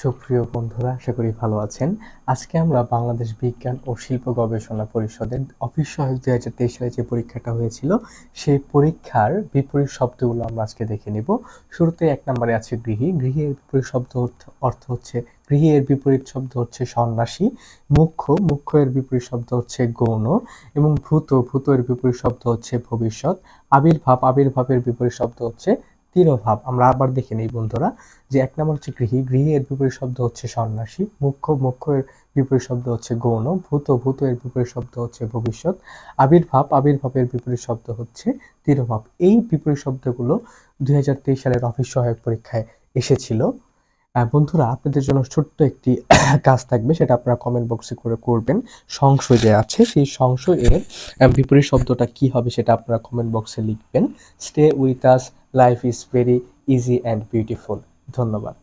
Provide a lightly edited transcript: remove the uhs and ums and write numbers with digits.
সুপ্রিয় বন্ধুরা, আশা করি ভালো আছেন। আজকে আমরা বাংলাদেশ বিজ্ঞান ও শিল্প গবেষণা পরিষদের অফিস সহায়ক 2023 সালে যে পরীক্ষাটা হয়েছিল, সেই পরীক্ষার বিপরীত শব্দগুলো আমরা আজকে দেখে নিব। শুরুতে 1 নম্বরে আছে গৃহী। গৃহের বিপরীত শব্দ অর্থ হচ্ছে, গৃহী এর বিপরীত শব্দ হচ্ছে সন্ন্যাসী। মুখ্য, মুখ্য এর বিপরীত শব্দ হচ্ছে গৌণ। এবং ভূত, ভূত এর বিপরীত শব্দ হচ্ছে ভবিষ্যৎ। আবির্ভাব, আবির্ভাবের বিপরীত শব্দ হচ্ছে তিরোভাব। আমরা আবার দেখে নিই বন্ধুরা, যে 1 নম্বর হচ্ছে গৃহী। গৃহী এর বিপরীত শব্দ হচ্ছে সন্ন্যাসী। মুখ্য, মুখ্য এর বিপরীত শব্দ হচ্ছে গৌণ। ভূত, ভূত এর বিপরীত শব্দ হচ্ছে ভবিষ্যৎ। আবির্ভাব, আবির্ভাবের বিপরীত শব্দ হচ্ছে তিরোভাব। এই বিপরীত শব্দগুলো 2023 সালের অফিস সহায়ক পরীক্ষায় এসেছিল। বন্ধুরা, আপনাদের জন্য ছোট্ট একটি কাজ থাকবে, সেটা আপনারা কমেন্ট বক্সে করে করবেন। সংশয় যে আছে, সেই সংশয় এর বিপরীত শব্দটা কি হবে সেটা আপনারা কমেন্ট বক্সে লিখবেন। Stay with us, life is very easy and beautiful. ধন্যবাদ।